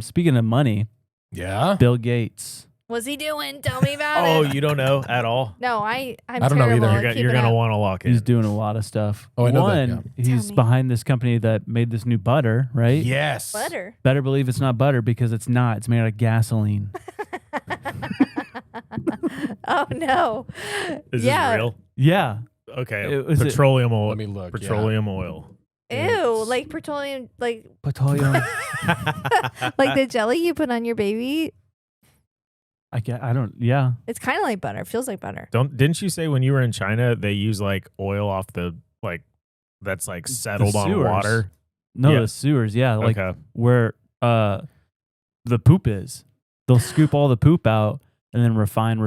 Speaking of money, Yeah. Bill Gates. What's he doing? Tell me about it. Oh, you don't know at all? No, I'm I don't know terrible either. at You're keeping going to up. want to lock in. He's doing a lot of stuff. Oh, I know that, One, yeah. he's Tell me. behind this company that made this new butter, right? Yes. Butter. Better believe it's not butter because it's not. It's made out of gasoline. Oh no. Is Yeah. this real? Yeah. Okay. It was petroleum oil. Let me look. Petroleum oil. Ew, like petroleum, like Petroleum. like the jelly you put on your baby. I don't. Yeah. It's kind of like butter. It feels like butter. Didn't you say when you were in China they use like oil off the that's like settled on sewers. water? No, Yeah. the sewers. Yeah, like Okay. where the poop is. They'll scoop all the poop out and then refine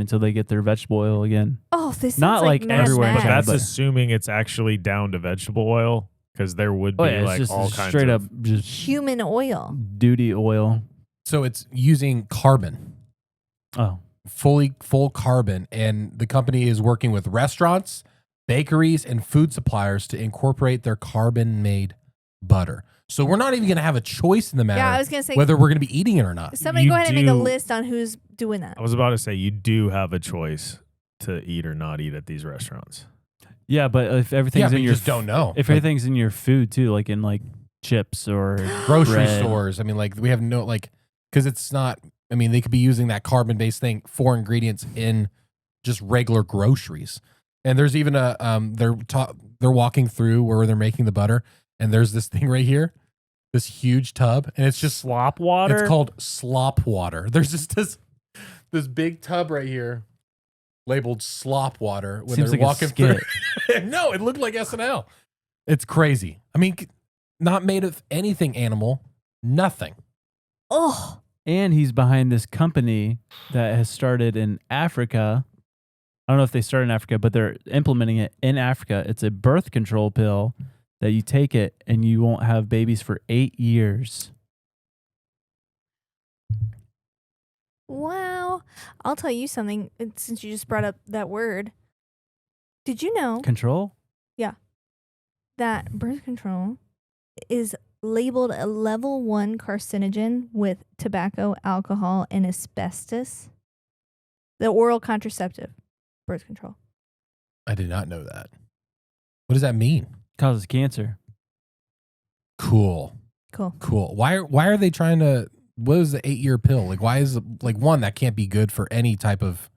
until they get their vegetable oil again. Oh, this Not sounds like like Mad everywhere, Max. But that's but- assuming it's actually down to vegetable oil because there would be Oh yeah, it's like just all kinds straight of up just human oil. duty oil. So it's using carbon, Oh, full carbon, and the company is working with restaurants, bakeries, and food suppliers to incorporate their carbon-made butter. So we're not even going to have a choice in the matter Yeah, I was gonna say. whether we're going to be eating it or not. Somebody You go ahead and make a do- list on who's doing that. I was about to say you do have a choice to eat or not eat at these restaurants. yeah, but if Yeah, everything's but in you your just don't know. if Like, everything's in your food too, like in like chips or grocery bread. stores, I mean, like we have no because it's not. I mean, they could be using that carbon-based thing for ingredients in just regular groceries. And there's even a they're walking through where they're making the butter, and there's this thing right here, this huge tub, and it's just Slop water. it's called slop water. There's just this big tub right here labeled slop water when Seems they're like a walking skit. through. No, it looked like SNL. It's crazy. I mean, not made of anything animal, nothing. Oh, And he's behind this company that has started in Africa. I don't know if they started in Africa, but they're implementing it in Africa. It's a birth control pill that you take it and you won't have babies for 8 years. wow. I'll tell you something. Since you just brought up that word, did you know Control? that birth control is labeled a level 1 carcinogen with tobacco, alcohol, and asbestos? The oral contraceptive, birth control. I did not know that. What does that mean? Causes cancer. Cool. Cool. Why are they trying to? What is the 8-year pill? Like, why is it like one that can't be good for any type of?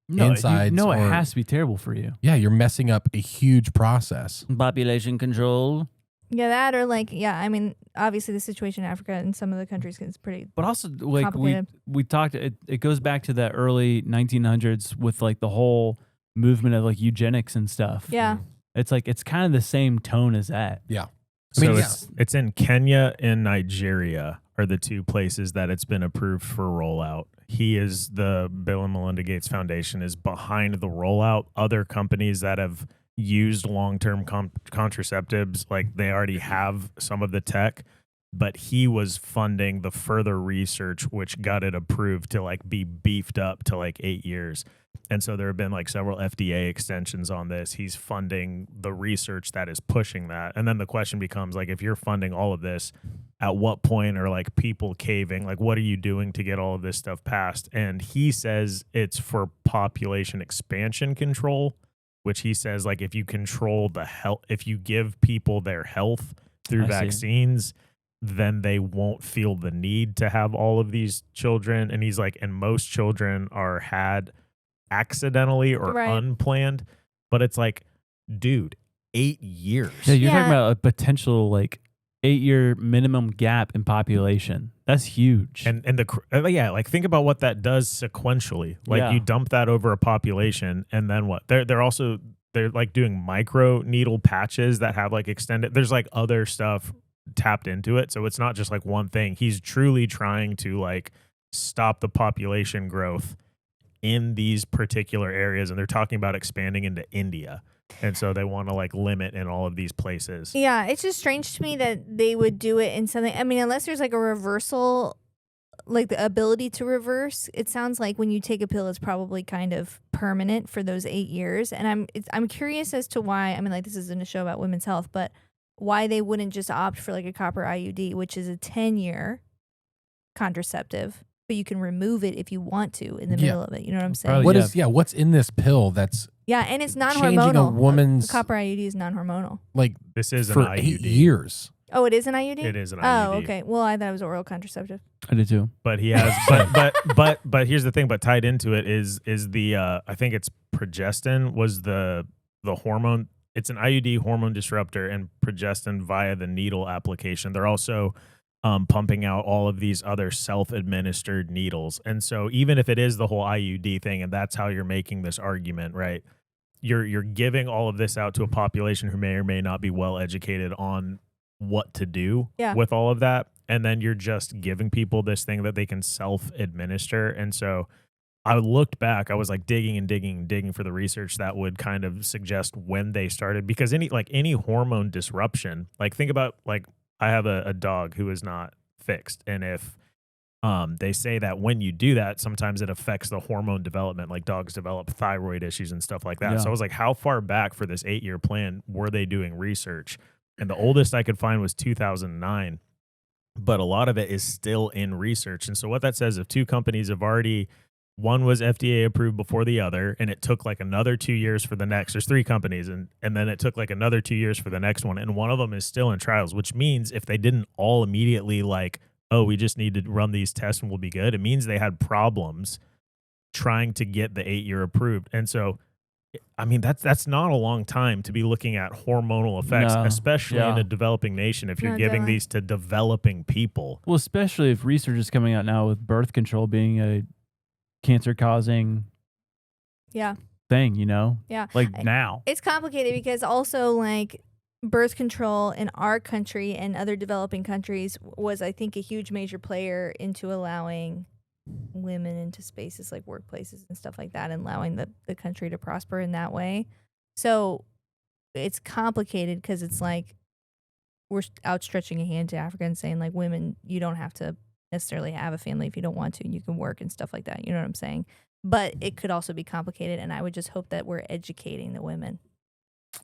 No, Insides it or- has to be terrible for you. Yeah, you're messing up a huge process. Population control. Yeah, that or like, yeah, I mean, obviously the situation in Africa and some of the countries is pretty. But also, like Complicated. we talked, it goes back to the early 1900s with like the whole movement of like eugenics and stuff. Yeah. It's like it's kind of the same tone as that. Yeah. So I mean, it's in Kenya and Nigeria are the two places that it's been approved for rollout. He is the Bill and Melinda Gates Foundation is behind the rollout. Other companies that have used long-term contraceptives, like they already have some of the tech, but he was funding the further research, which got it approved to like be beefed up to like 8 years. And so there have been like several FDA extensions on this. He's funding the research that is pushing that. And then the question becomes like, if you're funding all of this, at what point are like people caving? Like, what are you doing to get all of this stuff passed? And he says it's for population expansion control, which he says like if you control the health, if you give people their health through I see. vaccines, then they won't feel the need to have all of these children. And he's like, and most children are had accidentally or Right. unplanned. But it's like, dude, 8 years. Yeah, you're Yeah. talking about a potential like 8-year minimum gap in population. That's huge. And yeah, like think about what that does sequentially. Like Yeah. you dump that over a population, and then what? They're like doing micro needle patches that have like extended. There's like other stuff tapped into it, so it's not just like one thing. He's truly trying to like stop the population growth in these particular areas, and they're talking about expanding into India. And so they want to like limit in all of these places. Yeah, it's just strange to me that they would do it in something. I mean, unless there's like a reversal, like the ability to reverse. It sounds like when you take a pill, it's probably kind of permanent for those 8 years. And I'm curious as to why. I mean, like this isn't a show about women's health, but why they wouldn't just opt for like a copper IUD, which is a 10-year, contraceptive, but you can remove it if you want to in the middle of it. You know what I'm saying? Probably. What's in this pill that's Yeah, and it's changing non-hormonal. a woman's copper IUD is non-hormonal. like This is an for IUD. 8 years? Oh, it is an IUD? It is an IUD. Oh, okay. Well, I thought it was oral contraceptive. I did too. But he has, but here's the thing. But tied into it is the I think it's progestin was the hormone. It's an IUD hormone disruptor, and progestin via the needle application. They're also pumping out all of these other self-administered needles. And so even if it is the whole IUD thing, and that's how you're making this argument, right? You're giving all of this out to a population who may or may not be well educated on what to do with all of that. And then you're just giving people this thing that they can self-administer. And so I looked back, I was like digging and digging and digging for the research that would kind of suggest when they started, because any hormone disruption, like think about, like I have a dog who is not fixed. And if they say that when you do that, sometimes it affects the hormone development, like dogs develop thyroid issues and stuff like that. Yeah. So I was like, how far back for this 8-year plan were they doing research? And the oldest I could find was 2009. But a lot of it is still in research. And so what that says, if two companies have already, one was FDA approved before the other, and it took like another 2 years for the next, there's 3 companies, and then it took like another 2 years for the next one. And one of them is still in trials, which means if they didn't all immediately like, oh, we just need to run these tests and we'll be good, it means they had problems trying to get the 8-year approved. And so, I mean, that's not a long time to be looking at hormonal effects, No. especially in Yeah. a developing nation, if you're No, giving definitely. these to developing people. Well, especially if research is coming out now with birth control being a cancer-causing Yeah. thing, you know? Yeah. Like now. It's complicated because also like birth control in our country and other developing countries was, I think, a huge major player into allowing women into spaces like workplaces and stuff like that, and allowing the country to prosper in that way. So it's complicated because it's like we're outstretching a hand to Africa and saying, like, women, you don't have to necessarily have a family if you don't want to, and you can work and stuff like that. You know what I'm saying? But it could also be complicated, and I would just hope that we're educating the women.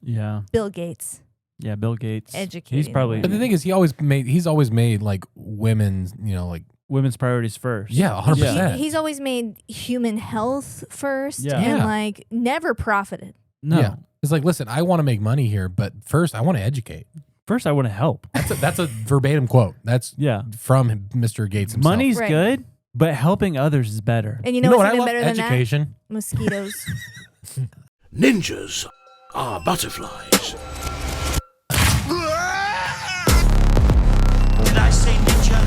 Yeah. Bill Gates. Yeah, Bill Gates. Educating He's the probably women. But the thing is, he's always made like women's, like women's priorities first. yeah, 100%. He's always made human health first Yeah. and Yeah. like never profited. No. Yeah. It's like, listen, I want to make money here, but first I want to educate. First, I want to help. That's a verbatim quote. That's Yeah. from Mr. Gates himself. Money's Right. good, but helping others is better. And you You know know what's what I even love? better than Education. that? Mosquitoes. Ninjas are butterflies. Did I say ninja?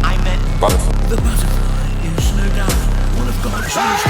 I meant The butterfly is no doubt one of God's most